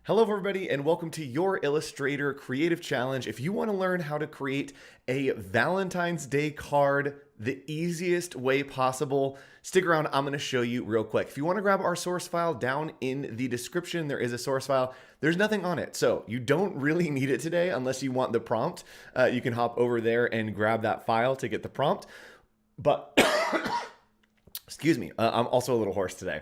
Hello everybody and welcome to your Illustrator Creative Challenge. If you want to learn how to create a Valentine's Day card the easiest way possible, stick around, I'm going to show you real quick. If you want to grab our source file down in the description, there is a source file. There's nothing on it, so you don't really need it today unless you want the prompt. You can hop over there and grab that file to get the prompt. But, excuse me, I'm also a little hoarse today.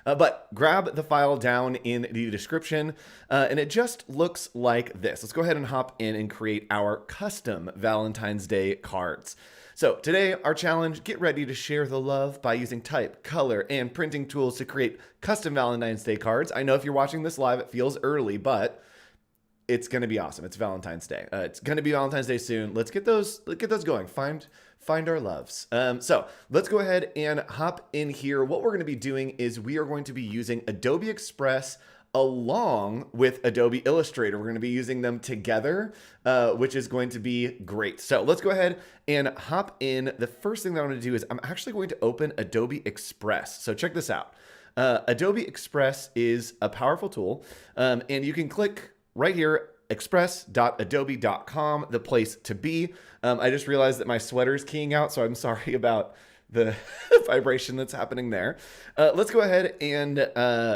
But grab the file down in the description, and it just looks like this. Let's go ahead and hop in and create our custom Valentine's Day cards. So today, our challenge, get ready to share the love by using type, color, and printing tools to create custom Valentine's Day cards. I know if you're watching this live, it feels early, but it's going to be awesome. It's Valentine's Day. It's going to be Valentine's Day soon. Let's get those going. Find our loves. So let's go ahead and hop in here. What we're going to be doing is we are going to be using Adobe Express along with Adobe Illustrator. We're going to be using them together, which is going to be great. So let's go ahead and hop in. The first thing that I'm going to do is I'm actually going to open Adobe Express. So check this out. Adobe Express is a powerful tool, and you can click right here, express.adobe.com, the place to be. I just realized that my sweater's keying out, so I'm sorry about the vibration that's happening there. Let's go ahead and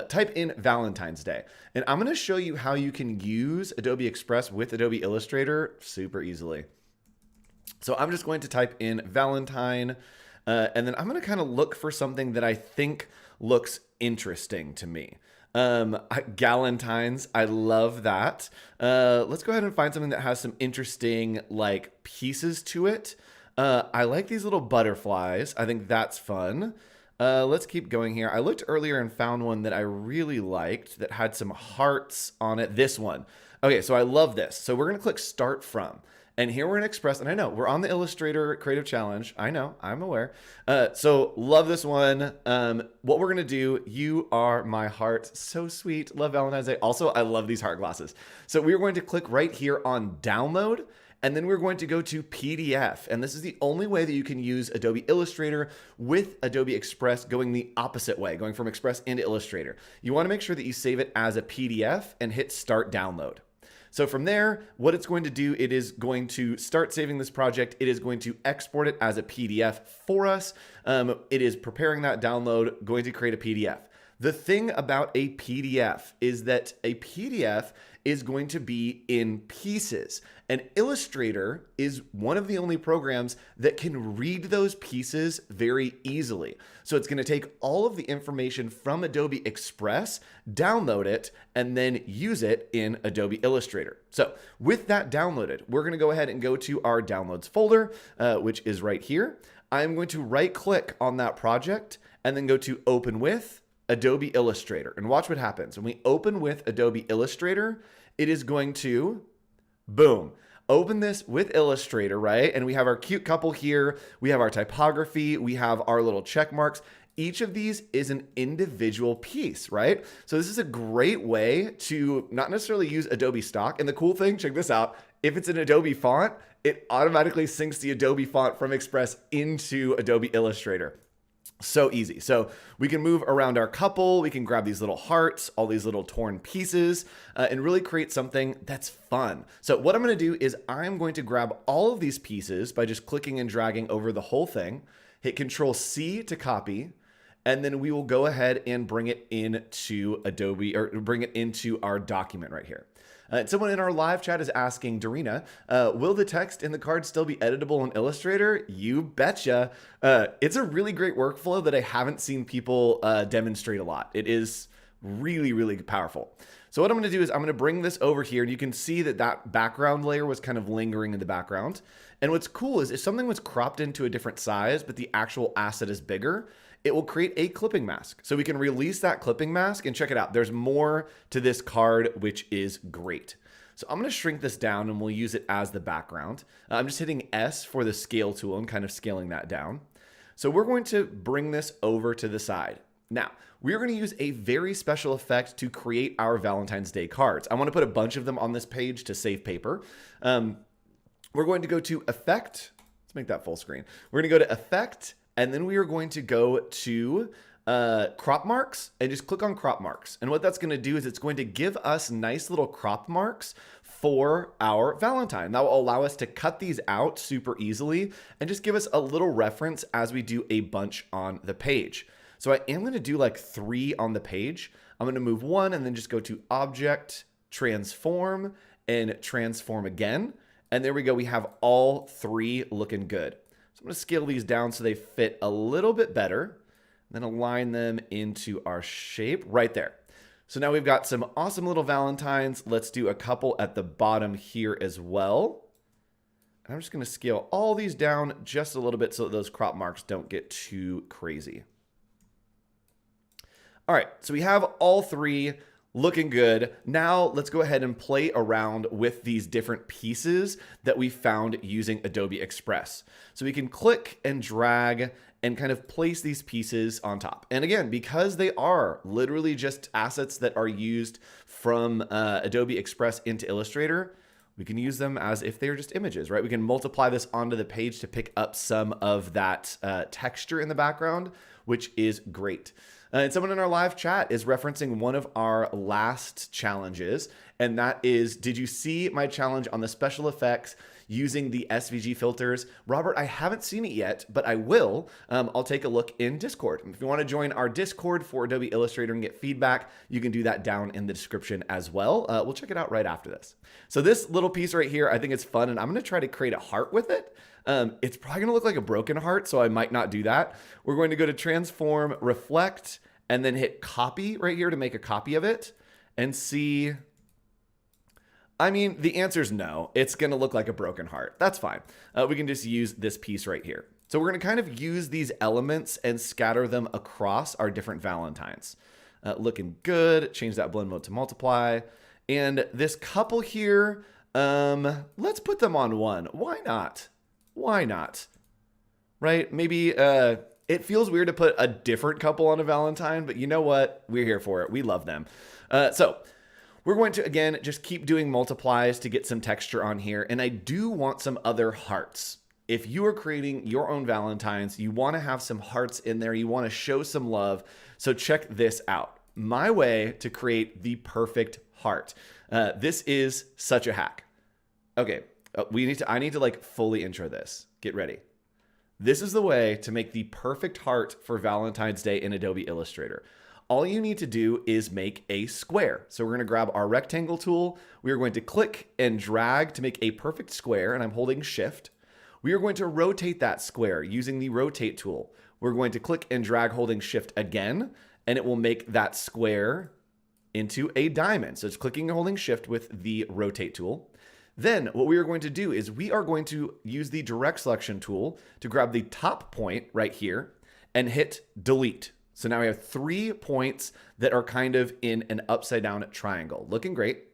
type in Valentine's Day. And I'm going to show you how you can use Adobe Express with Adobe Illustrator super easily. So I'm just going to type in Valentine, and then I'm going to kind of look for something that I think looks interesting to me. Galentine's, I love that. Let's go ahead and find something that has some interesting like pieces to it. I like these little butterflies. I think that's fun. Let's keep going here. I looked earlier and found one that I really liked that had some hearts on it. This one. Okay, so I love this. So we're going to click Start From. And here we're in Express, and I know we're on the Illustrator Creative Challenge. I know, I'm aware. So love this one. What we're gonna do, you are my heart, so sweet. Love Valentine's Day. Also, I love these heart glasses. So we're going to click right here on Download, and then we're going to go to PDF. And this is the only way that you can use Adobe Illustrator with Adobe Express going the opposite way, going from Express into Illustrator. You wanna make sure that you save it as a PDF and hit Start Download. So from there, what it's going to do, it is going to start saving this project. It is going to export it as a PDF for us. It is preparing that download, going to create a PDF. The thing about a PDF is that a PDF is going to be in pieces. And Illustrator is one of the only programs that can read those pieces very easily. So it's going to take all of the information from Adobe Express, download it, and then use it in Adobe Illustrator. So with that downloaded, we're going to go ahead and go to our Downloads folder, which is right here. I'm going to right click on that project and then go to Open with Adobe Illustrator. And watch what happens. When we open with Adobe Illustrator, it is going to, boom, open this with Illustrator, right? And we have our cute couple here. We have our typography. We have our little check marks. Each of these is an individual piece, right? So this is a great way to not necessarily use Adobe stock. And the cool thing, check this out, if it's an Adobe font, it automatically syncs the Adobe font from Express into Adobe Illustrator. So easy. So we can move around our couple. We can grab these little hearts, all these little torn pieces, and really create something that's fun. So what I'm going to do is I'm going to grab all of these pieces by just clicking and dragging over the whole thing, hit Control C to copy, and then we will go ahead and bring it into Adobe, or bring it into our document right here. Someone in our live chat is asking, Dorina, will the text in the card still be editable in Illustrator? You betcha. It's a really great workflow that I haven't seen people demonstrate a lot. It is really, really powerful. So what I'm going to do is I'm going to bring this over here, and you can see that that background layer was kind of lingering in the background. And what's cool is if something was cropped into a different size, but the actual asset is bigger, it will create a clipping mask. So we can release that clipping mask, and check it out. There's more to this card, which is great. So I'm going to shrink this down, and we'll use it as the background. I'm just hitting S for the scale tool and kind of scaling that down. So we're going to bring this over to the side. Now, we're going to use a very special effect to create our Valentine's Day cards. I want to put a bunch of them on this page to save paper. We're going to go to Effect. Let's make that full screen. We're going to go to Effect, and then we are going to go to crop marks and just click on crop marks. And what that's going to do is it's going to give us nice little crop marks for our Valentine. That will allow us to cut these out super easily and just give us a little reference as we do a bunch on the page. So I am going to do like 3 on the page. I'm going to move 1 and then just go to Object, Transform, and Transform again. And there we go. We have all 3 looking good. So I'm going to scale these down so they fit a little bit better. Then align them into our shape right there. So now we've got some awesome little Valentines. Let's do a couple at the bottom here as well. And I'm just going to scale all these down just a little bit so that those crop marks don't get too crazy. All right, so we have all 3 looking good. Now let's go ahead and play around with these different pieces that we found using Adobe Express. So we can click and drag and kind of place these pieces on top. And again, because they are literally just assets that are used from Adobe Express into Illustrator, we can use them as if they're just images, right? We can multiply this onto the page to pick up some of that texture in the background, which is great. And someone in our live chat is referencing one of our last challenges, and that is, did you see my challenge on the special effects using the SVG filters? Robert, I haven't seen it yet, but I will. I'll take a look in Discord. If you want to join our Discord for Adobe Illustrator and get feedback, you can do that down in the description as well. We'll check it out right after this. So this little piece right here, I think it's fun, and I'm going to try to create a heart with it. It's probably going to look like a broken heart, so I might not do that. We're going to go to Transform, Reflect, and then hit Copy right here to make a copy of it and see. I mean, the answer is no. It's going to look like a broken heart. That's fine. We can just use this piece right here. So we're going to kind of use these elements and scatter them across our different Valentines. Looking good. Change that blend mode to multiply. And this couple here, let's put them on 1. Why not? Why not? Right? Maybe it feels weird to put a different couple on a Valentine, but you know what? We're here for it. We love them. So we're going to, again, just keep doing multiplies to get some texture on here. And I do want some other hearts. If you are creating your own Valentines, you want to have some hearts in there. You want to show some love. So check this out. My way to create the perfect heart. This is such a hack. Okay, I need to like fully intro this. Get ready. This is the way to make the perfect heart for Valentine's Day in Adobe Illustrator. All you need to do is make a square. So we're going to grab our rectangle tool. We are going to click and drag to make a perfect square, and I'm holding Shift. We are going to rotate that square using the rotate tool. We're going to click and drag holding Shift again, and it will make that square into a diamond. So it's clicking and holding Shift with the rotate tool. Then what we are going to do is we are going to use the direct selection tool to grab the top point right here and hit delete. So now we have 3 points that are kind of in an upside down triangle. Looking great.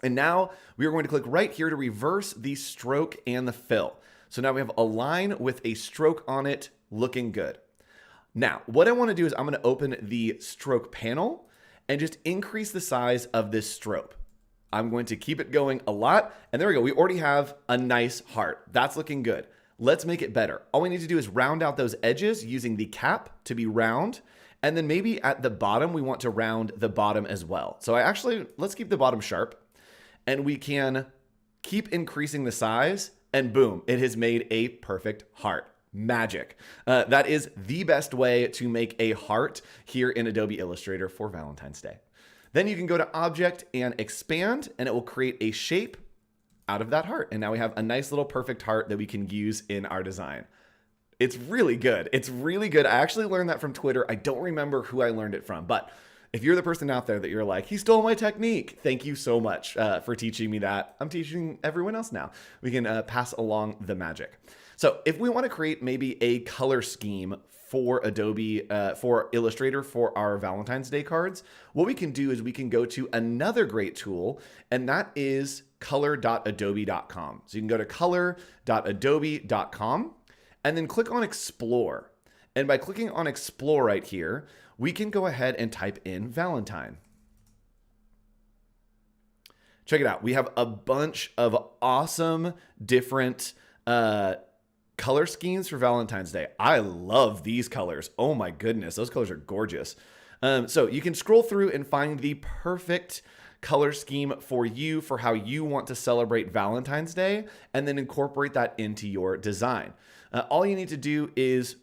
And now we are going to click right here to reverse the stroke and the fill. So now we have a line with a stroke on it, looking good. Now, what I want to do is I'm going to open the stroke panel and just increase the size of this stroke. I'm going to keep it going a lot. And there we go. We already have a nice heart. That's looking good. Let's make it better. All we need to do is round out those edges using the cap to be round. And then maybe at the bottom, we want to round the bottom as well. So let's keep the bottom sharp. And we can keep increasing the size. And boom, it has made a perfect heart. Magic. That is the best way to make a heart here in Adobe Illustrator for Valentine's Day. Then you can go to Object and Expand, and it will create a shape out of that heart. And now we have a nice little perfect heart that we can use in our design. It's really good. It's really good. I actually learned that from Twitter. I don't remember who I learned it from, but if you're the person out there that you're like, he stole my technique, thank you so much for teaching me that. I'm teaching everyone else now. We can pass along the magic. So if we want to create maybe a color scheme for Adobe, for Illustrator, for our Valentine's Day cards, what we can do is we can go to another great tool, and that is color.adobe.com. So you can go to color.adobe.com and then click on Explore. And by clicking on Explore right here, we can go ahead and type in Valentine. Check it out. We have a bunch of awesome different color color schemes for Valentine's Day. I love these colors. Oh my goodness, those colors are gorgeous. So you can scroll through and find the perfect color scheme for you, for how you want to celebrate Valentine's Day, and then incorporate that into your design. All you need to do is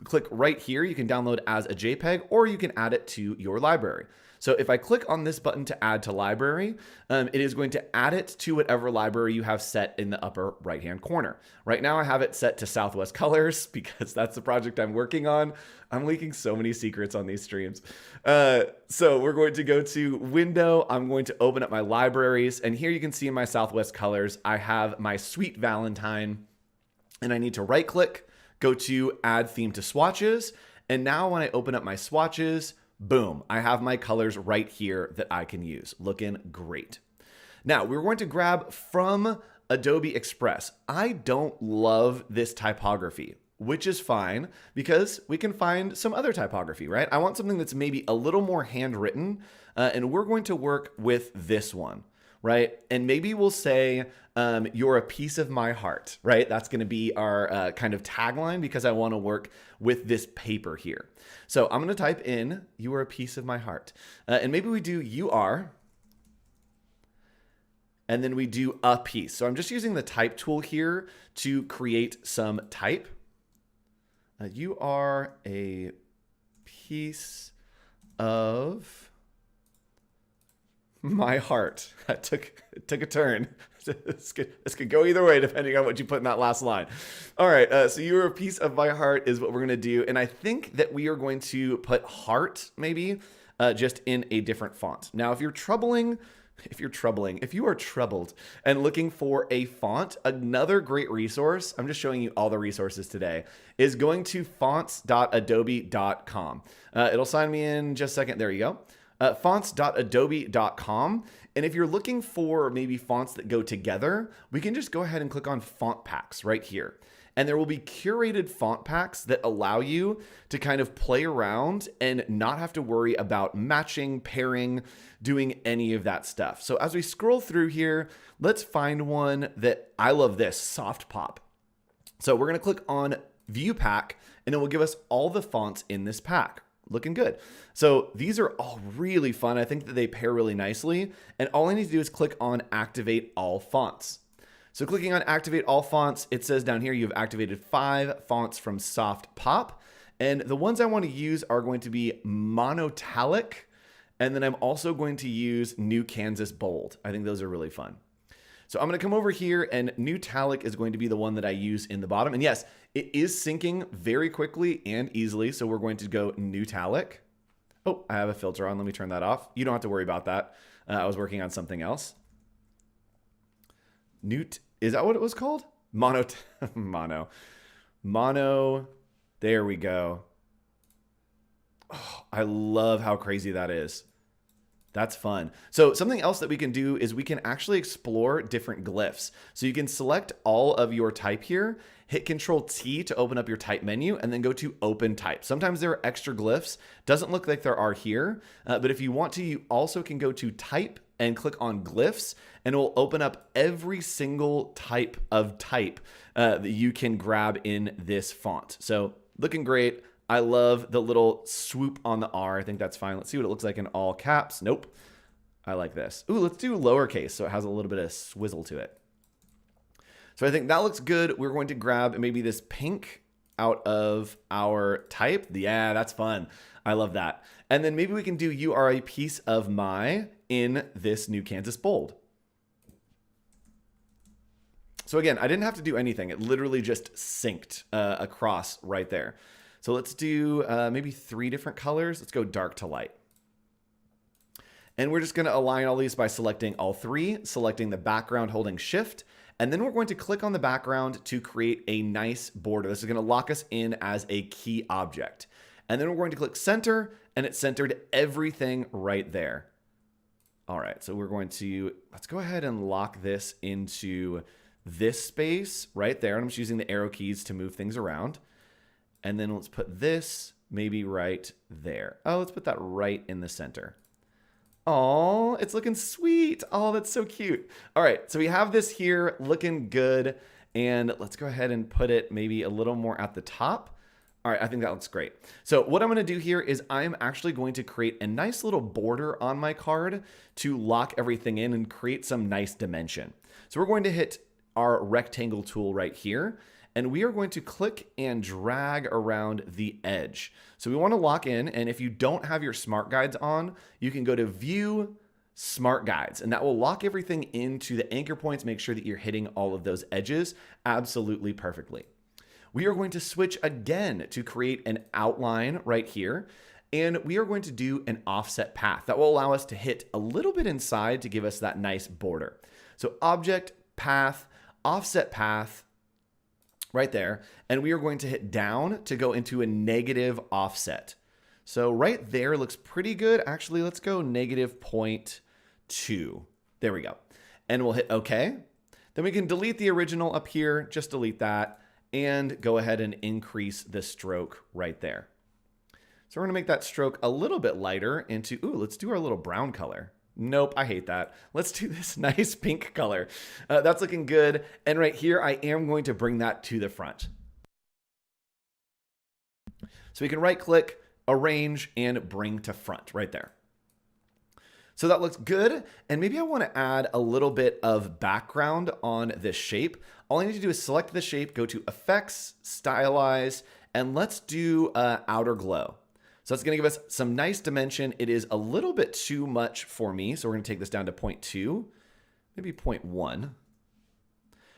click right here. You can download as a JPEG, or you can add it to your library. So if I click on this button to add to library, it is going to add it to whatever library you have set in the upper right-hand corner. Right now I have it set to Southwest Colors because that's the project I'm working on. I'm leaking so many secrets on these streams. So we're going to go to Window. I'm going to open up my libraries, and here you can see in my Southwest Colors, I have my Sweet Valentine, and I need to right click, go to Add Theme to Swatches. And now when I open up my swatches, boom, I have my colors right here that I can use. Looking great. Now we're going to grab from Adobe Express. I don't love this typography, which is fine because we can find some other typography, right? I want something that's maybe a little more handwritten, and we're going to work with this one, right? And maybe we'll say, you're a piece of my heart, right? That's going to be our kind of tagline because I want to work with this paper here. So I'm going to type in, you are a piece of my heart. And maybe we do you are, and then we do a piece. So I'm just using the type tool here to create some type. You are a piece of my heart. That took a turn. This could go either way depending on what you put in that last line. All right, so you're a piece of my heart is what we're gonna do. And I think that we are going to put heart maybe just in a different font. Now, if you are troubled and looking for a font, another great resource, I'm just showing you all the resources today, is going to fonts.adobe.com. It'll sign me in just a second. There you go. Fonts.adobe.com. And if you're looking for maybe fonts that go together, we can just go ahead and click on font packs right here. And there will be curated font packs that allow you to kind of play around and not have to worry about matching, pairing, doing any of that stuff. So as we scroll through here, let's find one that I love, this Soft Pop. So we're going to click on View Pack, and it will give us all the fonts in this pack. Looking good. So these are all really fun. I think that they pair really nicely. And all I need to do is click on Activate All Fonts. So clicking on Activate All Fonts, it says down here you've activated 5 fonts from Soft Pop. And the ones I want to use are going to be Monotalic. And then I'm also going to use New Kansas Bold. I think those are really fun. So I'm going to come over here, and Nutalic is going to be the one that I use in the bottom. And yes, it is syncing very quickly and easily. So we're going to go Nutalic. Oh, I have a filter on. Let me turn that off. You don't have to worry about that. I was working on something else. Is that what it was called? Mono. There we go. Oh, I love how crazy that is. That's fun. So something else that we can do is we can actually explore different glyphs. So you can select all of your type here, hit Control T to open up your type menu, and then go to Open Type. Sometimes there are extra glyphs. Doesn't look like there are here, but if you want to, you also can go to Type and click on Glyphs, and it will open up every single type of type that you can grab in this font. So looking great. I love the little swoop on the R. I think that's fine. Let's see what it looks like in all caps. Nope. I like this. Ooh, let's do lowercase so it has a little bit of swizzle to it. So I think that looks good. We're going to grab maybe this pink out of our type. Yeah, that's fun. I love that. And then maybe we can do you are a piece of my in this New Kansas Bold. So again, I didn't have to do anything. It literally just synced across right there. So let's do maybe 3 different colors. Let's go dark to light. And we're just going to align all these by selecting all 3, selecting the background, holding Shift. And then we're going to click on the background to create a nice border. This is going to lock us in as a key object. And then we're going to click center, and it centered everything right there. All right, so we're going to, let's go ahead and lock this into this space right there. And I'm just using the arrow keys to move things around. And then let's put this maybe right there. Oh, let's put that right in the center. Oh, it's looking sweet. Oh, that's so cute. All right, so we have this here looking good. And let's go ahead and put it maybe a little more at the top. All right, I think that looks great. So what I'm going to do here is I'm actually going to create a nice little border on my card to lock everything in and create some nice dimension. So we're going to hit our rectangle tool right here, and we are going to click and drag around the edge. So we want to lock in, and if you don't have your smart guides on, you can go to View, Smart Guides, and that will lock everything into the anchor points, make sure that you're hitting all of those edges absolutely perfectly. We are going to switch again to create an outline right here, and we are going to do an offset path. That will allow us to hit a little bit inside to give us that nice border. So Object, Path, Offset Path, right there, and we are going to hit down to go into a negative offset. So right there looks pretty good. Actually, let's go -0.2. There we go. And we'll hit OK. Then we can delete the original up here, just delete that, and go ahead and increase the stroke right there. So we're gonna make that stroke a little bit lighter into, ooh, let's do our little brown color. Nope, I hate that. Let's do this nice pink color. That's looking good. And right here, I am going to bring that to the front. So we can right click, arrange, and bring to front right there. So that looks good. And maybe I want to add a little bit of background on this shape. All I need to do is select the shape, go to Effects, Stylize, and let's do Outer Glow. So that's going to give us some nice dimension. It is a little bit too much for me. So we're going to take this down to 0.2, maybe 0.1.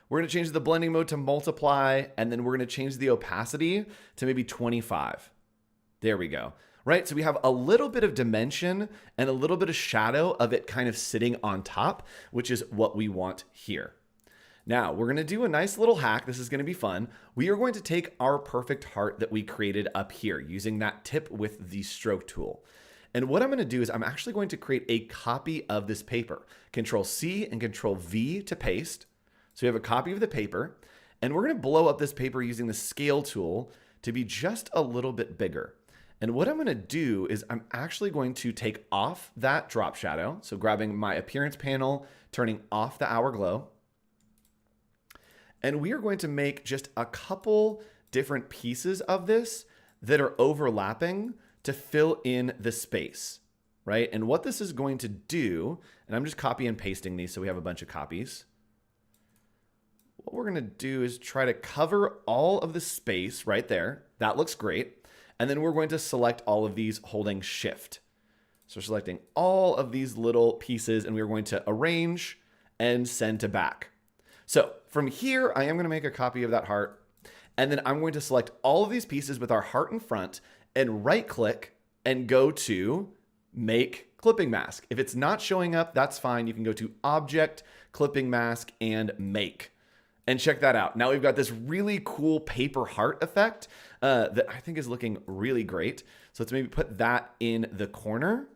We're going to change the blending mode to multiply, and then we're going to change the opacity to maybe 25. There we go. Right, so we have a little bit of dimension and a little bit of shadow of it kind of sitting on top, which is what we want here. Now, we're going to do a nice little hack. This is going to be fun. We are going to take our perfect heart that we created up here using that tip with the stroke tool. And what I'm going to do is I'm actually going to create a copy of this paper. Control C and Control V to paste. So we have a copy of the paper, and we're going to blow up this paper using the scale tool to be just a little bit bigger. And what I'm going to do is I'm actually going to take off that drop shadow. So grabbing my appearance panel, turning off the hour glow. And we are going to make just a couple different pieces of this that are overlapping to fill in the space, right? And what this is going to do, and I'm just copy and pasting these so we have a bunch of copies. What we're going to do is try to cover all of the space right there. That looks great. And then we're going to select all of these holding Shift. So we're selecting all of these little pieces, and we're going to arrange and send to back. So from here, I am going to make a copy of that heart. And then I'm going to select all of these pieces with our heart in front and right click and go to Make Clipping Mask. If it's not showing up, that's fine. You can go to Object, Clipping Mask, and Make. And check that out. Now we've got this really cool paper heart effect that I think is looking really great. So let's maybe put that in the corner.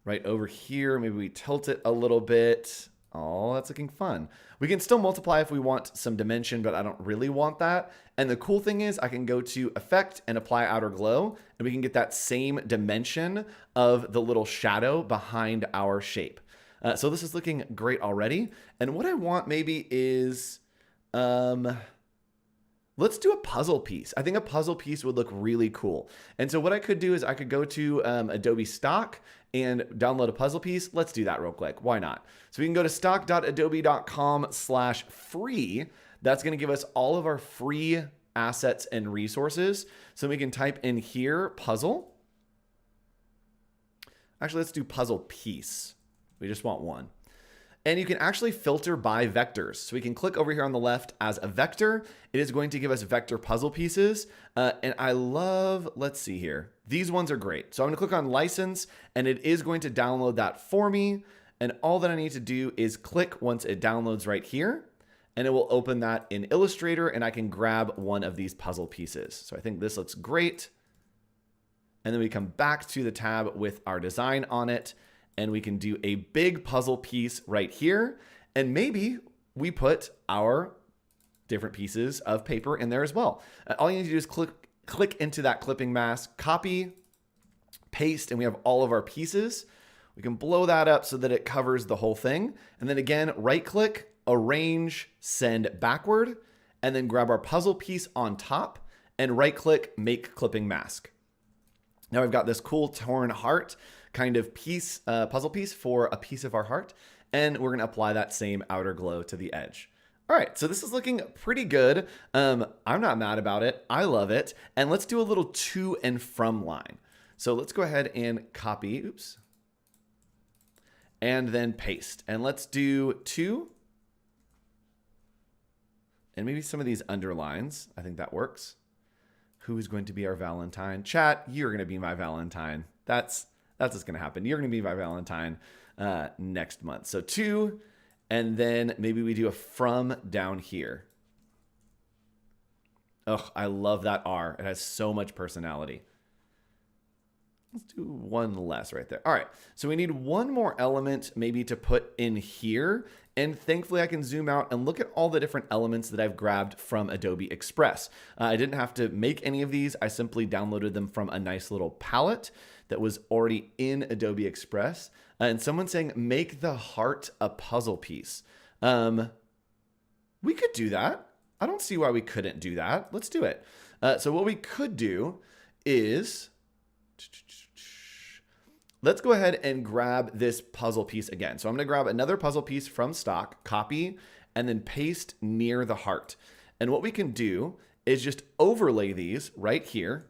Right over here, maybe we tilt it a little bit. Oh, that's looking fun. We can still multiply if we want some dimension, but I don't really want that. And the cool thing is I can go to Effect and apply Outer Glow, and we can get that same dimension of the little shadow behind our shape. So this is looking great already. And what I want maybe is, let's do a puzzle piece. I think a puzzle piece would look really cool. And so what I could do is I could go to Adobe Stock and download a puzzle piece. Let's do that real quick. Why not? So we can go to stock.adobe.com/free. That's going to give us all of our free assets and resources. So we can type in here, puzzle. Actually, let's do puzzle piece. We just want one. And you can actually filter by vectors. So we can click over here on the left as a vector. It is going to give us vector puzzle pieces. And I love, let's see here. These ones are great. So I'm going to click on license, and it is going to download that for me. And all that I need to do is click once it downloads right here, and it will open that in Illustrator, and I can grab one of these puzzle pieces. So I think this looks great. And then we come back to the tab with our design on it, and we can do a big puzzle piece right here. And maybe we put our different pieces of paper in there as well. All you need to do is click into that clipping mask, copy, paste, and we have all of our pieces. We can blow that up so that it covers the whole thing. And then again, right click arrange, send backward, and then grab our puzzle piece on top and right click, make clipping mask. Now we've got this cool torn heart kind of piece, puzzle piece for a piece of our heart. And we're gonna apply that same outer glow to the edge. All right, so this is looking pretty good. I'm not mad about it. I love it. And let's do a little to and from line. So let's go ahead and copy, oops, and then paste. And let's do to, and maybe some of these underlines. I think that works. Who's going to be our Valentine? Chat, you're gonna be my Valentine. That's what's gonna happen. You're gonna be my Valentine next month. So to, and then maybe we do a from down here. Oh, I love that R. It has so much personality. Let's do one less right there. All right, so we need one more element maybe to put in here. And thankfully I can zoom out and look at all the different elements that I've grabbed from Adobe Express. I didn't have to make any of these. I simply downloaded them from a nice little palette that was already in Adobe Express. And someone's saying, make the heart a puzzle piece. We could do that. I don't see why we couldn't do that. Let's do it. So what we could do is, let's go ahead and grab this puzzle piece again. So I'm gonna grab another puzzle piece from stock, copy, and then paste near the heart. And what we can do is just overlay these right here.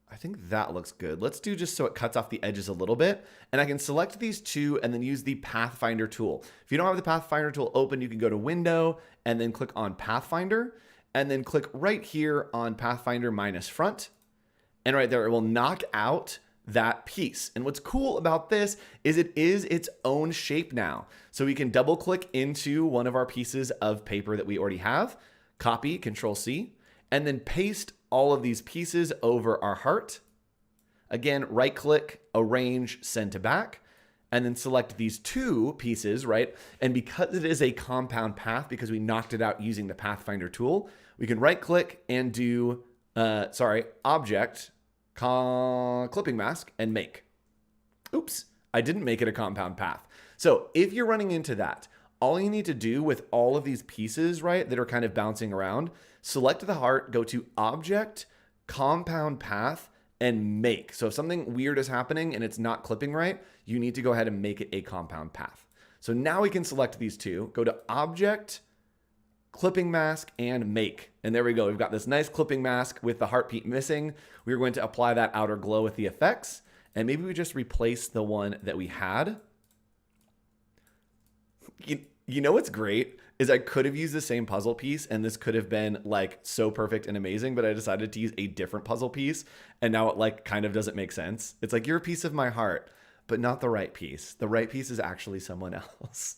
I think that looks good. Let's do just so it cuts off the edges a little bit. And I can select these two and then use the Pathfinder tool. If you don't have the Pathfinder tool open, you can go to Window and then click on Pathfinder and then click right here on Pathfinder minus front. And right there, it will knock out that piece. And what's cool about this is it is its own shape now. So we can double click into one of our pieces of paper that we already have, copy, Control C, and then paste all of these pieces over our heart. Again, right click, arrange, send to back, and then select these two pieces, right? And because it is a compound path, because we knocked it out using the Pathfinder tool, we can right click and do, object, clipping mask, and make. Oops, I didn't make it a compound path. So if you're running into that, all you need to do with all of these pieces, right, that are kind of bouncing around, select the heart, go to Object, Compound Path, and Make. So if something weird is happening and it's not clipping right, you need to go ahead and make it a compound path. So now we can select these two, go to Object, Clipping Mask, and Make. And there we go. We've got this nice clipping mask with the heartbeat missing. We're going to apply that outer glow with the effects. And maybe we just replace the one that we had. You know what's great is I could have used the same puzzle piece and this could have been like so perfect and amazing, but I decided to use a different puzzle piece and now it like kind of doesn't make sense. It's like, you're a piece of my heart, but not the right piece. The right piece is actually someone else.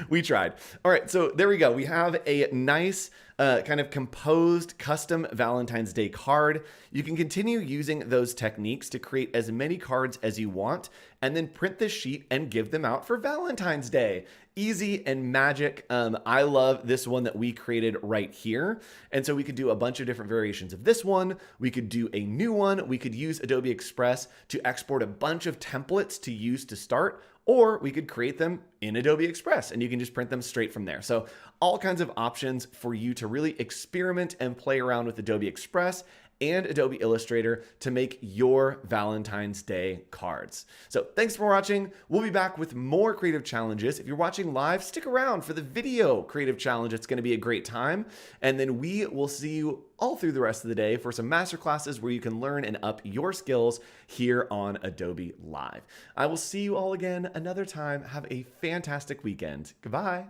We tried. All right, so there we go. We have a nice kind of composed custom Valentine's Day card. You can continue using those techniques to create as many cards as you want and then print this sheet and give them out for Valentine's Day. Easy and magic. I love this one that we created right here. And so we could do a bunch of different variations of this one. We could do a new one. We could use Adobe Express to export a bunch of templates to use to start, or we could create them in Adobe Express and you can just print them straight from there. So all kinds of options for you to really experiment and play around with Adobe Express and Adobe Illustrator to make your Valentine's Day cards. So thanks for watching. We'll be back with more creative challenges. If you're watching live, stick around for the video creative challenge. It's gonna be a great time. And then we will see you all through the rest of the day for some masterclasses where you can learn and up your skills here on Adobe Live. I will see you all again another time. Have a fantastic weekend. Goodbye.